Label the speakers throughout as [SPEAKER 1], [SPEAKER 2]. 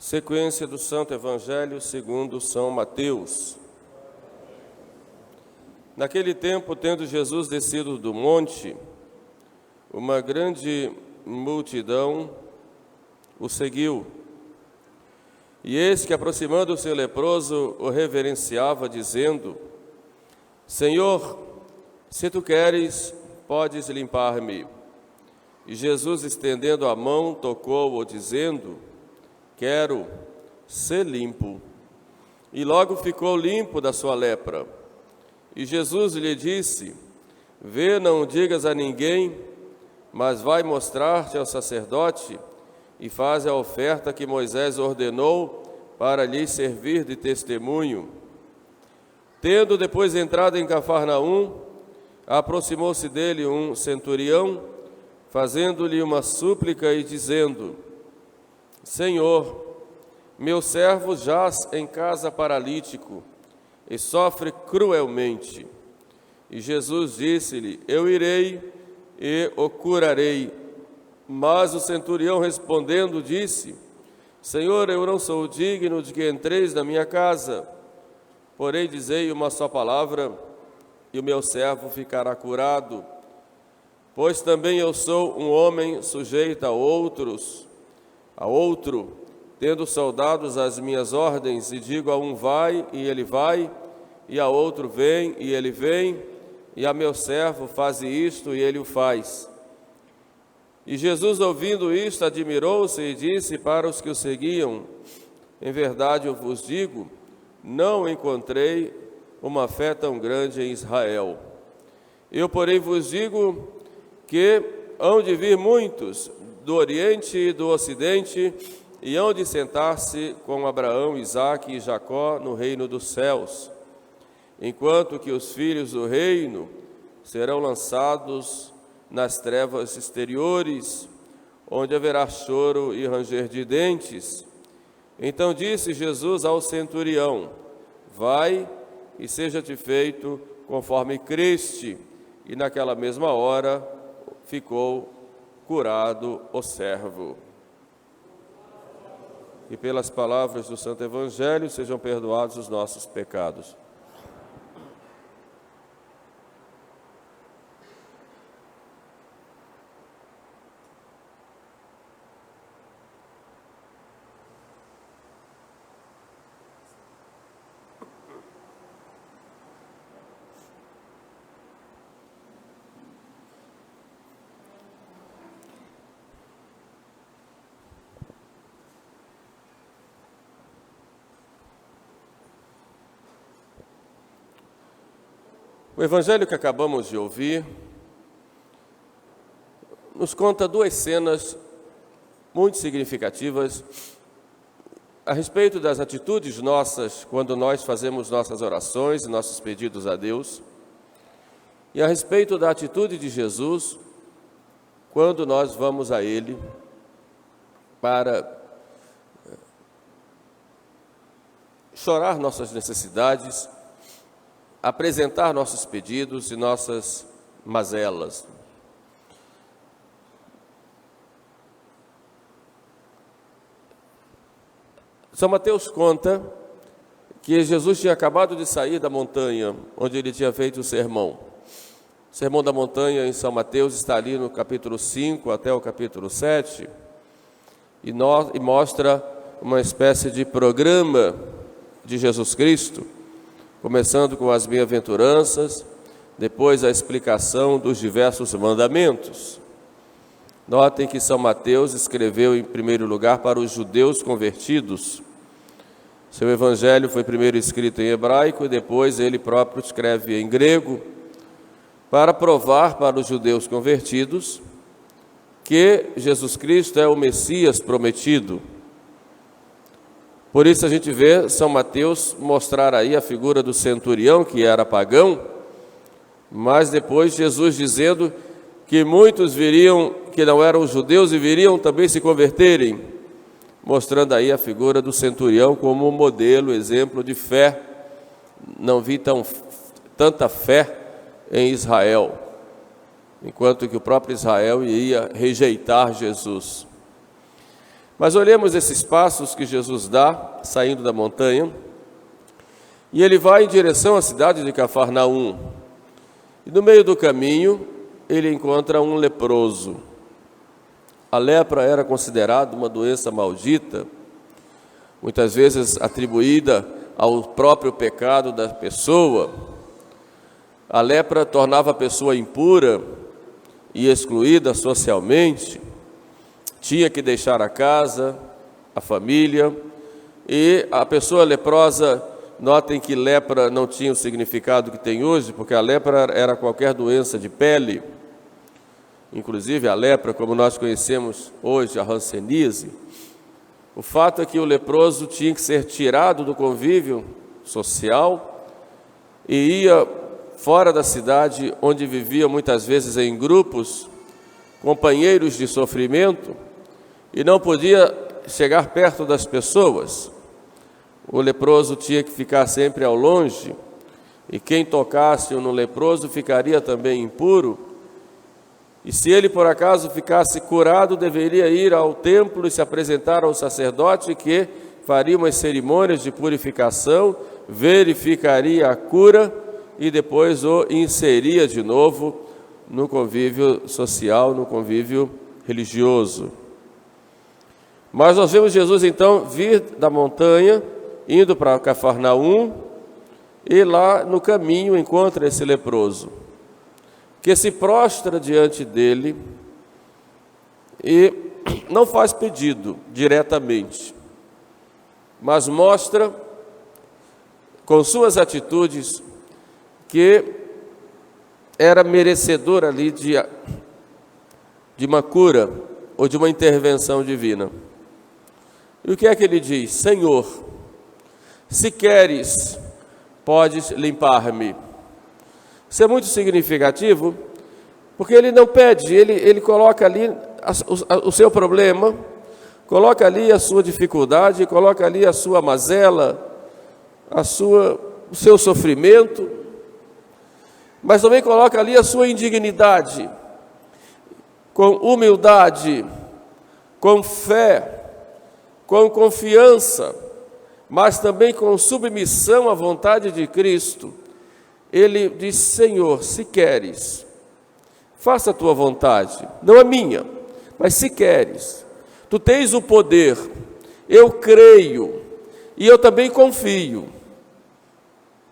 [SPEAKER 1] Sequência do Santo Evangelho segundo São Mateus. Naquele tempo, tendo Jesus descido do monte, uma grande multidão o seguiu. E eis que, aproximando-se o leproso, o reverenciava, dizendo: Senhor, se tu queres, podes limpar-me. E Jesus, estendendo a mão, tocou-o, dizendo: Quero, ser limpo. E logo ficou limpo da sua lepra. E Jesus lhe disse: Vê, não digas a ninguém, mas vai mostrar-te ao sacerdote e faz a oferta que Moisés ordenou para lhe servir de testemunho. Tendo depois entrado em Cafarnaum, aproximou-se dele um centurião, fazendo-lhe uma súplica e dizendo: Senhor, meu servo jaz em casa paralítico e sofre cruelmente. E Jesus disse-lhe: Eu irei e o curarei. Mas o centurião respondendo disse: Senhor, eu não sou digno de que entreis na minha casa, porém dizei uma só palavra e o meu servo ficará curado. Pois também eu sou um homem sujeito a outro, tendo soldados às minhas ordens, e digo a um vai, e ele vai, e a outro vem, e ele vem, e a meu servo faze isto, e ele o faz. E Jesus, ouvindo isto, admirou-se e disse para os que o seguiam: Em verdade eu vos digo, não encontrei uma fé tão grande em Israel. Eu, porém, vos digo que hão de vir muitos do Oriente e do Ocidente, e hão de sentar-se com Abraão, Isaque e Jacó no reino dos céus, enquanto que os filhos do reino serão lançados nas trevas exteriores, onde haverá choro e ranger de dentes. Então disse Jesus ao centurião: Vai e seja-te feito conforme creste. E naquela mesma hora ficou curado o servo. E pelas palavras do Santo Evangelho sejam perdoados os nossos pecados. O Evangelho que acabamos de ouvir nos conta duas cenas muito significativas a respeito das atitudes nossas quando nós fazemos nossas orações e nossos pedidos a Deus, e a respeito da atitude de Jesus quando nós vamos a Ele para chorar nossas necessidades, apresentar nossos pedidos e nossas mazelas. São Mateus conta que Jesus tinha acabado de sair da montanha onde ele tinha feito o sermão. O Sermão da Montanha em São Mateus está ali no capítulo 5 até o capítulo 7 e mostra uma espécie de programa de Jesus Cristo, começando com as bem-aventuranças, depois a explicação dos diversos mandamentos. Notem que São Mateus escreveu em primeiro lugar para os judeus convertidos. Seu evangelho foi primeiro escrito em hebraico e depois ele próprio escreve em grego, para provar para os judeus convertidos que Jesus Cristo é o Messias prometido. Por isso a gente vê São Mateus mostrar aí a figura do centurião, que era pagão, mas depois Jesus dizendo que muitos viriam, que não eram judeus, e viriam também se converterem, mostrando aí a figura do centurião como modelo, exemplo de fé. Não vi tanta fé em Israel, enquanto que o próprio Israel ia rejeitar Jesus. Mas olhemos esses passos que Jesus dá, saindo da montanha, e ele vai em direção à cidade de Cafarnaum. E no meio do caminho, ele encontra um leproso. A lepra era considerada uma doença maldita, muitas vezes atribuída ao próprio pecado da pessoa. A lepra tornava a pessoa impura e excluída socialmente. Tinha que deixar a casa, a família, e a pessoa leprosa, notem que lepra não tinha o significado que tem hoje, porque a lepra era qualquer doença de pele, inclusive a lepra, como nós conhecemos hoje, a hanseníase. O fato é que o leproso tinha que ser tirado do convívio social e ia fora da cidade, onde vivia muitas vezes em grupos, companheiros de sofrimento, e não podia chegar perto das pessoas. O leproso tinha que ficar sempre ao longe, e quem tocasse no leproso ficaria também impuro. E se ele por acaso ficasse curado, deveria ir ao templo e se apresentar ao sacerdote, que faria umas cerimônias de purificação, verificaria a cura e depois o inseria de novo no convívio social, no convívio religioso. Mas nós vemos Jesus então vir da montanha, indo para Cafarnaum, e lá no caminho encontra esse leproso, que se prostra diante dele e não faz pedido diretamente, mas mostra com suas atitudes que era merecedor ali de uma cura ou de uma intervenção divina. E o que é que ele diz? Senhor, se queres, podes limpar-me. Isso é muito significativo, porque ele não pede, ele coloca ali o seu problema, coloca ali a sua dificuldade, coloca ali a sua mazela, o seu sofrimento, mas também coloca ali a sua indignidade, com humildade, com fé, com confiança, mas também com submissão à vontade de Cristo. Ele diz: Senhor, se queres, faça a tua vontade, não a minha, mas se queres, tu tens o poder, eu creio e eu também confio.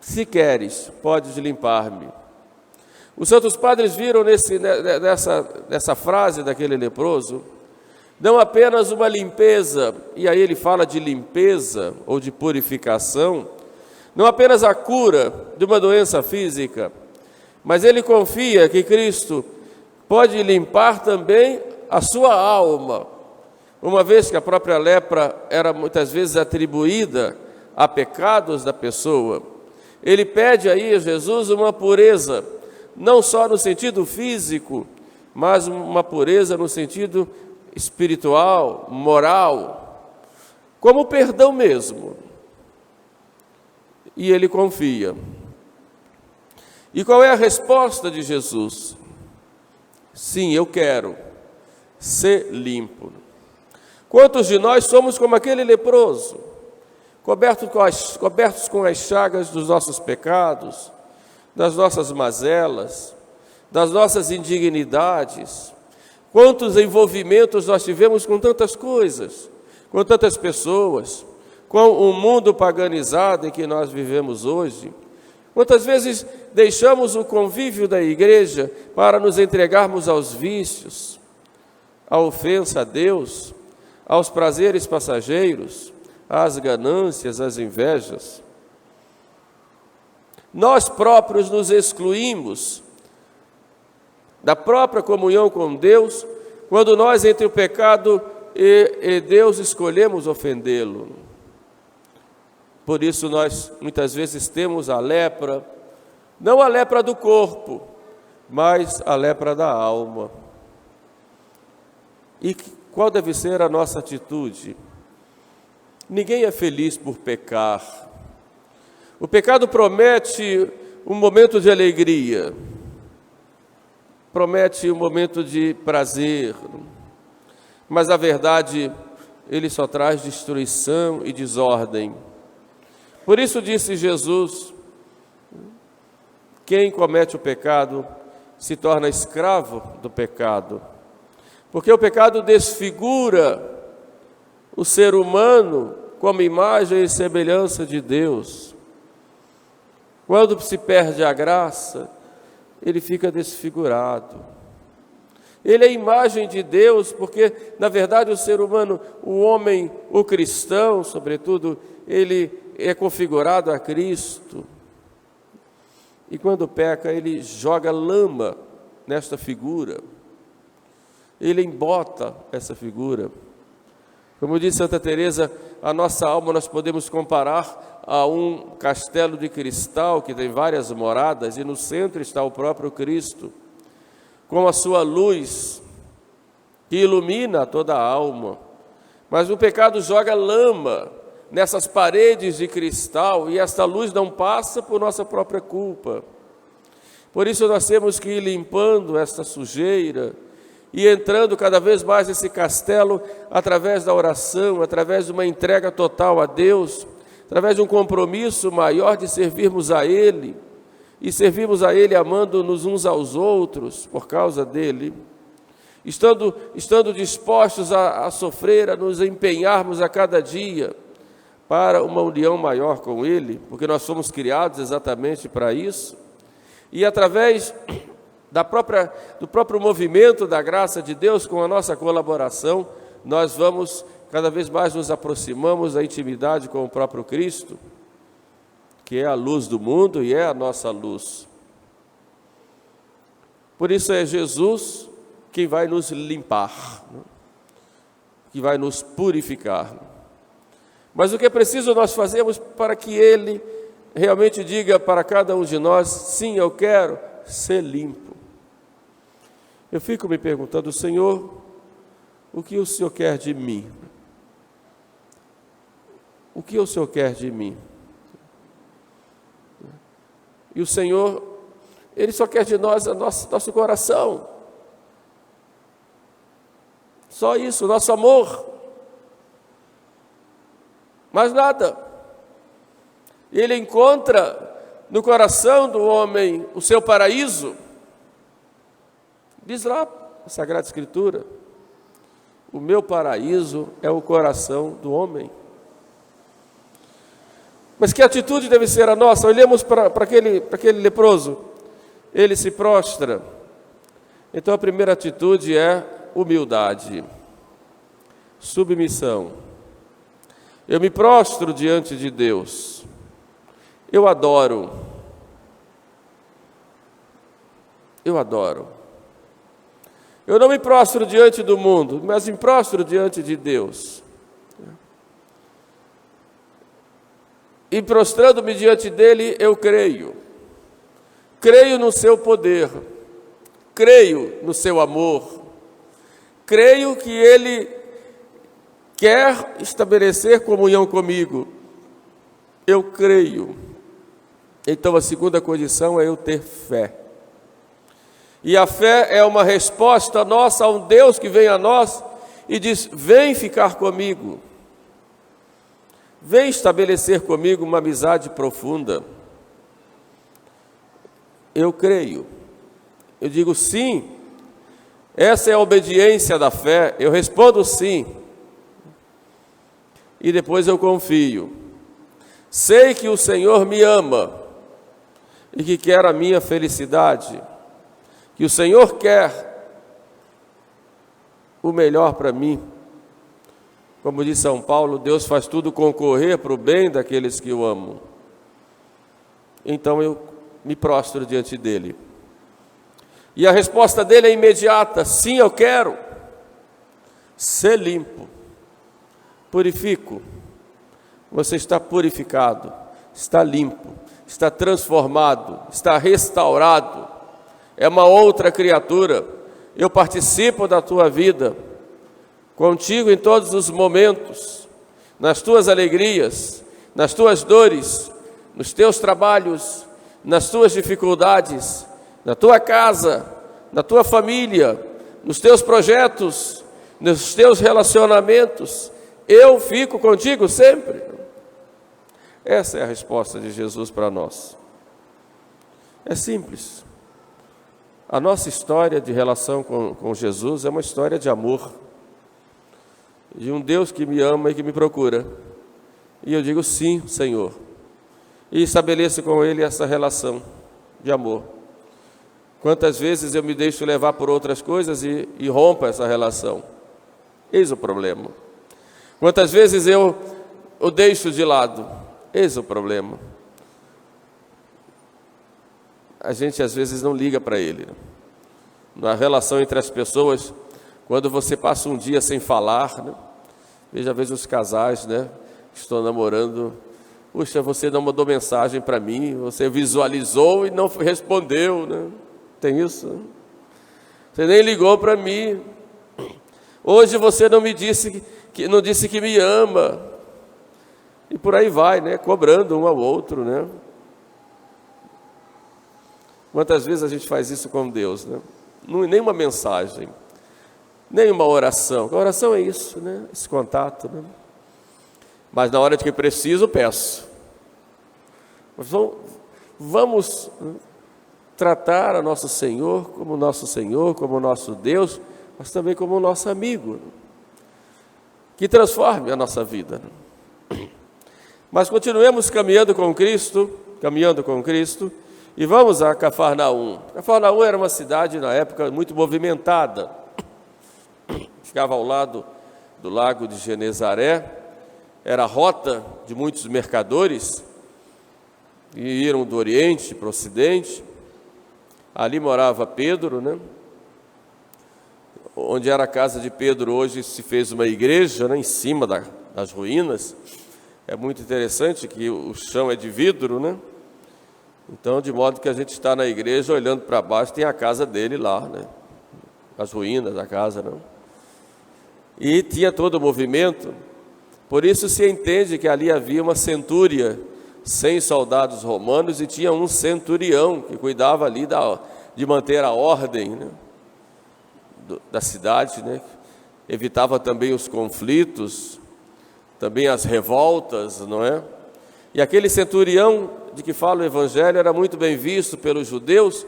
[SPEAKER 1] Se queres, podes limpar-me. Os santos padres viram nessa frase daquele leproso, não apenas uma limpeza, e aí ele fala de limpeza ou de purificação, não apenas a cura de uma doença física, mas ele confia que Cristo pode limpar também a sua alma, uma vez que a própria lepra era muitas vezes atribuída a pecados da pessoa. Ele pede aí a Jesus uma pureza, não só no sentido físico, mas uma pureza no sentido espiritual, moral, como perdão mesmo. E ele confia. E qual é a resposta de Jesus? Sim, eu quero ser limpo. Quantos de nós somos como aquele leproso, cobertos com as chagas dos nossos pecados, das nossas mazelas, das nossas indignidades? Quantos envolvimentos nós tivemos com tantas coisas, com tantas pessoas, com o mundo paganizado em que nós vivemos hoje? Quantas vezes deixamos o convívio da igreja para nos entregarmos aos vícios, à ofensa a Deus, aos prazeres passageiros, às ganâncias, às invejas? Nós próprios nos excluímos da própria comunhão com Deus, quando nós, entre o pecado e Deus, escolhemos ofendê-lo. Por isso nós, muitas vezes, temos a lepra, não a lepra do corpo, mas a lepra da alma. E qual deve ser a nossa atitude? Ninguém é feliz por pecar. O pecado promete um momento de alegria, promete um momento de prazer, mas a verdade ele só traz destruição e desordem. Por isso disse Jesus: quem comete o pecado se torna escravo do pecado, porque o pecado desfigura o ser humano como imagem e semelhança de Deus. Quando se perde a graça, ele fica desfigurado. Ele é a imagem de Deus, porque, na verdade, o ser humano, o homem, o cristão, sobretudo, ele é configurado a Cristo. E quando peca, ele joga lama nesta figura. Ele embota essa figura. Como disse Santa Teresa, a nossa alma nós podemos comparar a um castelo de cristal que tem várias moradas e no centro está o próprio Cristo, com a sua luz que ilumina toda a alma. Mas o pecado joga lama nessas paredes de cristal e esta luz não passa por nossa própria culpa. Por isso nós temos que ir limpando esta sujeira e entrando cada vez mais nesse castelo através da oração, através de uma entrega total a Deus, através de um compromisso maior de servirmos a Ele, e servirmos a Ele amando-nos uns aos outros por causa dEle, estando dispostos a sofrer, a nos empenharmos a cada dia para uma união maior com Ele, porque nós somos criados exatamente para isso, e através do próprio movimento da graça de Deus, com a nossa colaboração, nós vamos cada vez mais nos aproximamos da intimidade com o próprio Cristo, que é a luz do mundo e é a nossa luz. Por isso é Jesus quem vai nos limpar, que vai nos purificar. Mas o que é preciso nós fazermos para que Ele realmente diga para cada um de nós: sim, eu quero ser limpo. Eu fico me perguntando: Senhor, o que o Senhor quer de mim? O que o Senhor quer de mim? E o Senhor, Ele só quer de nós nosso coração. Só isso, nosso amor. Mais nada. Ele encontra no coração do homem o seu paraíso. Diz lá a Sagrada Escritura: o meu paraíso é o coração do homem. Mas que atitude deve ser a nossa? Olhemos para aquele leproso. Ele se prostra. Então a primeira atitude é humildade, submissão. Eu me prostro diante de Deus. Eu adoro. Eu adoro. Eu não me prostro diante do mundo, mas me prostro diante de Deus. E prostrando-me diante dele, eu creio. Creio no seu poder. Creio no seu amor. Creio que ele quer estabelecer comunhão comigo. Eu creio. Então a segunda condição é eu ter fé. E a fé é uma resposta nossa a um Deus que vem a nós e diz: vem ficar comigo. Vem estabelecer comigo uma amizade profunda. Eu creio. Eu digo sim. Essa é a obediência da fé. Eu respondo sim. E depois eu confio. Sei que o Senhor me ama e que quer a minha felicidade. Que o Senhor quer o melhor para mim. Como diz São Paulo, Deus faz tudo concorrer para o bem daqueles que o amam. Então eu me prostro diante dele. E a resposta dele é imediata: sim, eu quero ser limpo. Purifico. Você está purificado, está limpo, está transformado, está restaurado. É uma outra criatura. Eu participo da tua vida, contigo em todos os momentos, nas tuas alegrias, nas tuas dores, nos teus trabalhos, nas tuas dificuldades, na tua casa, na tua família, nos teus projetos, nos teus relacionamentos. eu fico contigo sempre. Essa é a resposta de Jesus para nós. É simples. A nossa história de relação com Jesus é uma história de amor, de um Deus que me ama e que me procura. E eu digo sim, Senhor, e estabeleço com Ele essa relação de amor. Quantas vezes eu me deixo levar por outras coisas e rompo essa relação? Eis o problema. Quantas vezes eu o deixo de lado? Eis o problema. A gente às vezes não liga para Ele. Na relação entre as pessoas, quando você passa um dia sem falar, né? Veja, às vezes os casais, né, que estão namorando, puxa, você não mandou mensagem para mim, você visualizou e não respondeu, né? Tem isso? Né? Você nem ligou para mim. Hoje você não me disse não disse que me ama. E por aí vai, né? Cobrando um ao outro, né? Quantas vezes a gente faz isso com Deus, né? Nem uma mensagem, nem uma oração. A oração é isso, né? Esse contato, né? Mas na hora de que preciso, peço. Mas vamos tratar a nosso Senhor, como nosso Deus, mas também como nosso amigo, que transforme a nossa vida. Mas continuemos caminhando com Cristo, e vamos a Cafarnaum. Cafarnaum era uma cidade, na época, muito movimentada. Ficava ao lado do lago de Genezaré, era a rota de muitos mercadores, que iam do Oriente para o Ocidente. Ali morava Pedro, né? Onde era a casa de Pedro, hoje se fez uma igreja, né? Em cima das ruínas. É muito interessante que o chão é de vidro, né? Então, de modo que a gente está na igreja, olhando para baixo, tem a casa dele lá, né? As ruínas da casa, não? E tinha todo o movimento. Por isso se entende que ali havia uma centúria, 100 soldados romanos, e tinha um centurião que cuidava ali de manter a ordem, né? Da cidade, né? Evitava também os conflitos, também as revoltas, não é? E aquele centurião de que fala o Evangelho era muito bem visto pelos judeus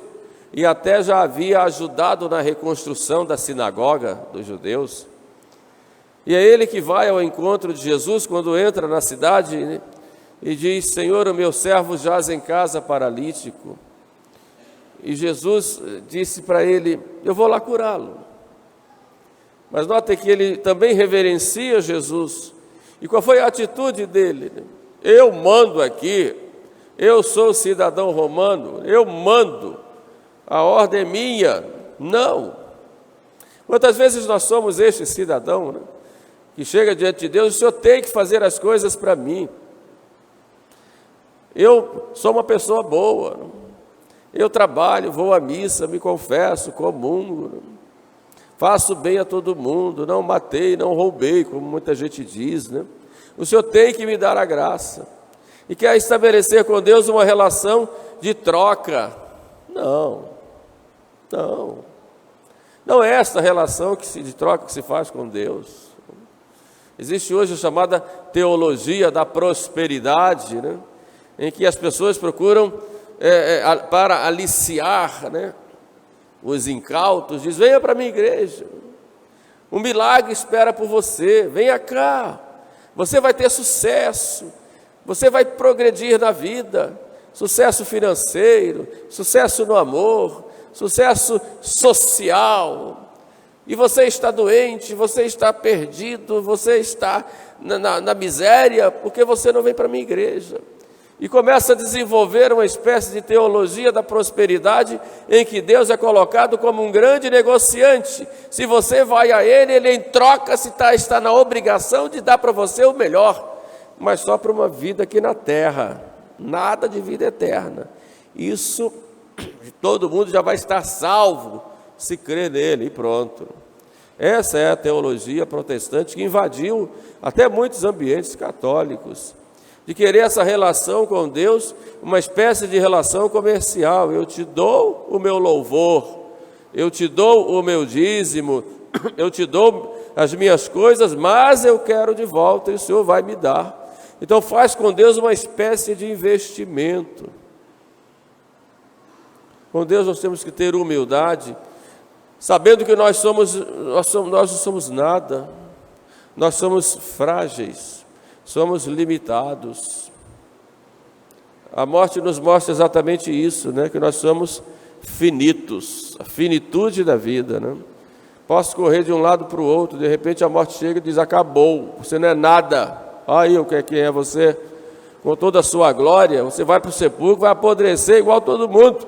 [SPEAKER 1] e até já havia ajudado na reconstrução da sinagoga dos judeus. E é ele que vai ao encontro de Jesus quando entra na cidade, né? E diz: Senhor, o meu servo jaz em casa paralítico. E Jesus disse para ele: eu vou lá curá-lo. Mas notem que ele também reverencia Jesus. E qual foi a atitude dele? Eu mando aqui, eu sou cidadão romano, eu mando, a ordem é minha. Não. Quantas vezes nós somos este cidadão, né, que chega diante de Deus: o Senhor tem que fazer as coisas para mim. Eu sou uma pessoa boa, eu trabalho, vou à missa, me confesso, comungo, faço bem a todo mundo, não matei, não roubei, como muita gente diz, né? O Senhor tem que me dar a graça. E quer estabelecer com Deus uma relação de troca. Não é esta relação de troca que se faz com Deus. Existe hoje a chamada teologia da prosperidade, né? Em que as pessoas procuram, para aliciar, né, os incautos, diz: venha para a minha igreja, um milagre espera por você, venha cá, você vai ter sucesso, você vai progredir na vida, sucesso financeiro, sucesso no amor, sucesso social. E você está doente, você está perdido, você está na miséria, porque você não vem para a minha igreja. E começa a desenvolver uma espécie de teologia da prosperidade, em que Deus é colocado como um grande negociante. Se você vai a Ele, Ele em troca está na obrigação de dar para você o melhor, mas só para uma vida aqui na terra, nada de vida eterna. Isso, todo mundo já vai estar salvo, se crer nele, e pronto. Essa é a teologia protestante que invadiu até muitos ambientes católicos, de querer essa relação com Deus, uma espécie de relação comercial. Eu te dou o meu louvor, eu te dou o meu dízimo, eu te dou as minhas coisas, mas eu quero de volta e o Senhor vai me dar. Então faz com Deus uma espécie de investimento. Com Deus nós temos que ter humildade, sabendo que nós não somos nada, nós somos frágeis, somos limitados. A morte nos mostra exatamente isso, né? Que nós somos finitos, a finitude da vida, né? Posso correr de um lado para o outro, de repente a morte chega e diz: acabou, você não é nada. Aí, quem é você? Com toda a sua glória, você vai para o sepulcro, vai apodrecer igual todo mundo.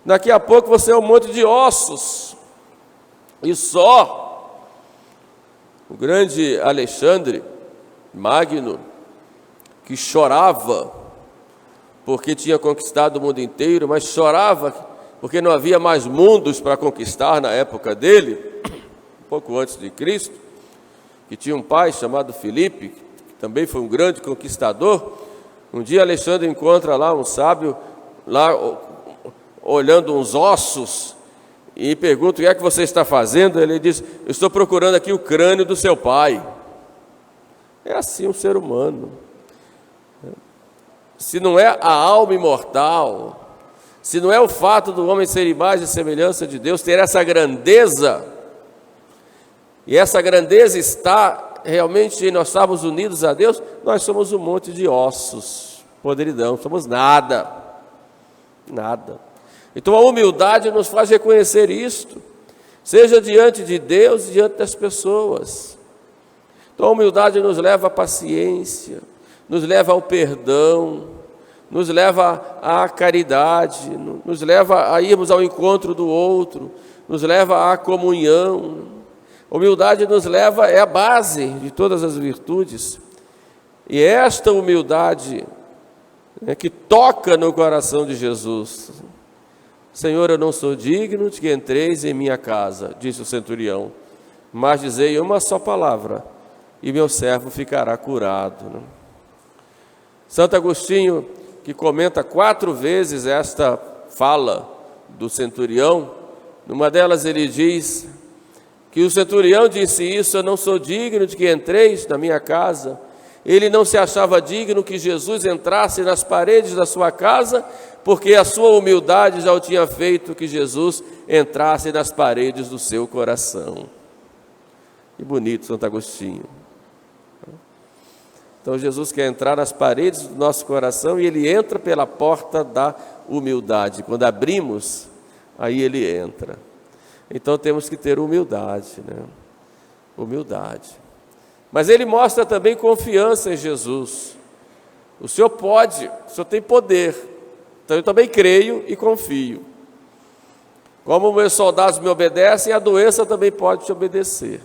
[SPEAKER 1] Daqui a pouco você é um monte de ossos. E só o grande Alexandre Magno, que chorava porque tinha conquistado o mundo inteiro, mas chorava porque não havia mais mundos para conquistar na época dele, um pouco antes de Cristo, que tinha um pai chamado Filipe, que também foi um grande conquistador. Um dia Alexandre encontra lá um sábio, lá olhando uns ossos, e pergunta: o que é que você está fazendo? Ele diz: eu estou procurando aqui o crânio do seu pai. É assim um ser humano. Se não é a alma imortal, se não é o fato do homem ser imagem e semelhança de Deus, ter essa grandeza, e essa grandeza está realmente em nós estarmos unidos a Deus, nós somos um monte de ossos, podridão, somos nada, nada. Então a humildade nos faz reconhecer isto, seja diante de Deus e diante das pessoas. Então a humildade nos leva à paciência, nos leva ao perdão, nos leva à caridade, nos leva a irmos ao encontro do outro, nos leva à comunhão. Humildade nos leva, é a base de todas as virtudes. E é esta humildade que toca no coração de Jesus. Senhor, eu não sou digno de que entreis em minha casa, disse o centurião, mas dizei uma só palavra, e meu servo ficará curado. Santo Agostinho, que comenta 4 vezes esta fala do centurião, numa delas ele diz que o centurião disse isso: eu não sou digno de que entreis na minha casa. Ele não se achava digno que Jesus entrasse nas paredes da sua casa, porque a sua humildade já o tinha feito que Jesus entrasse nas paredes do seu coração. Que bonito, Santo Agostinho. Então Jesus quer entrar nas paredes do nosso coração, e Ele entra pela porta da humildade. Quando abrimos, aí Ele entra. Então temos que ter humildade, né? Humildade. Mas Ele mostra também confiança em Jesus. O Senhor pode, o Senhor tem poder. Então eu também creio e confio. Como meus soldados me obedecem, a doença também pode te obedecer.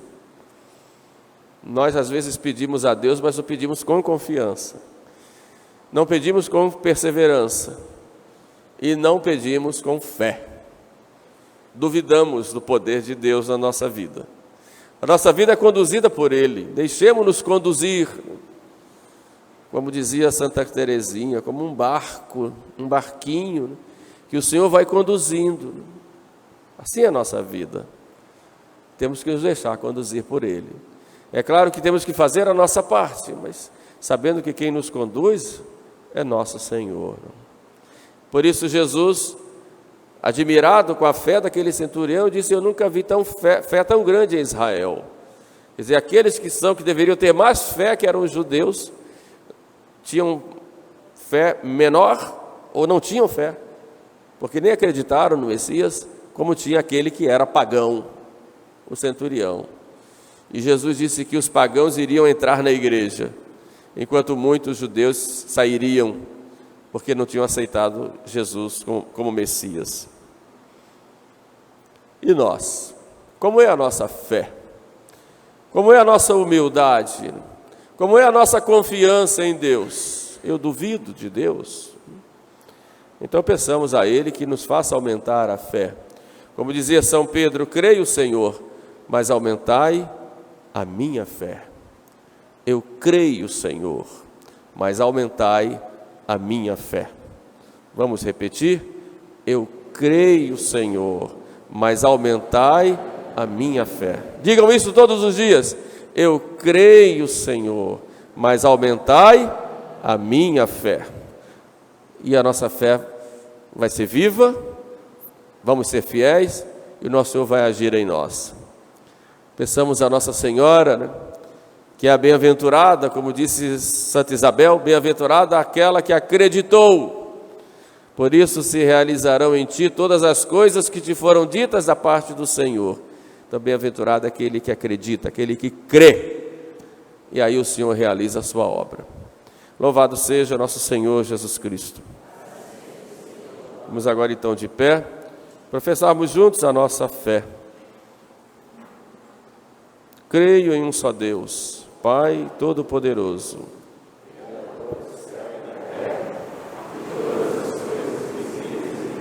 [SPEAKER 1] Nós às vezes pedimos a Deus, mas o pedimos com confiança. Não pedimos com perseverança. E não pedimos com fé. Duvidamos do poder de Deus na nossa vida. A nossa vida é conduzida por Ele. Deixemos-nos conduzir. Como dizia Santa Teresinha, como um barco, um barquinho, que o Senhor vai conduzindo. Assim é a nossa vida. Temos que nos deixar conduzir por Ele. É claro que temos que fazer a nossa parte, mas sabendo que quem nos conduz é nosso Senhor. Por isso Jesus, admirado com a fé daquele centurião, disse: eu nunca vi fé tão grande em Israel. Quer dizer, aqueles que deveriam ter mais fé, que eram os judeus, tinham fé menor ou não tinham fé, porque nem acreditaram no Messias, como tinha aquele que era pagão, o centurião. E Jesus disse que os pagãos iriam entrar na igreja, enquanto muitos judeus sairiam, porque não tinham aceitado Jesus como Messias. E nós? Como é a nossa fé? Como é a nossa humildade? Como é a nossa confiança em Deus? Eu duvido de Deus? Então peçamos a Ele que nos faça aumentar a fé. Como dizia São Pedro: creio, Senhor, mas aumentai a minha fé. Eu creio, Senhor, mas aumentai a minha fé. Vamos repetir? Eu creio, Senhor, mas aumentai a minha fé. Digam isso todos os dias. Eu creio, Senhor, mas aumentai a minha fé. E a nossa fé vai ser viva, vamos ser fiéis, e o nosso Senhor vai agir em nós. Peçamos a Nossa Senhora, né, que é a bem-aventurada, como disse Santa Isabel, bem-aventurada aquela que acreditou. Por isso se realizarão em ti todas as coisas que te foram ditas da parte do Senhor. Então, bem-aventurado é aquele que acredita, aquele que crê. E aí o Senhor realiza a sua obra. Louvado seja nosso Senhor Jesus Cristo. Vamos agora então de pé, professarmos juntos a nossa fé. Creio em um só Deus, Pai Todo-Poderoso,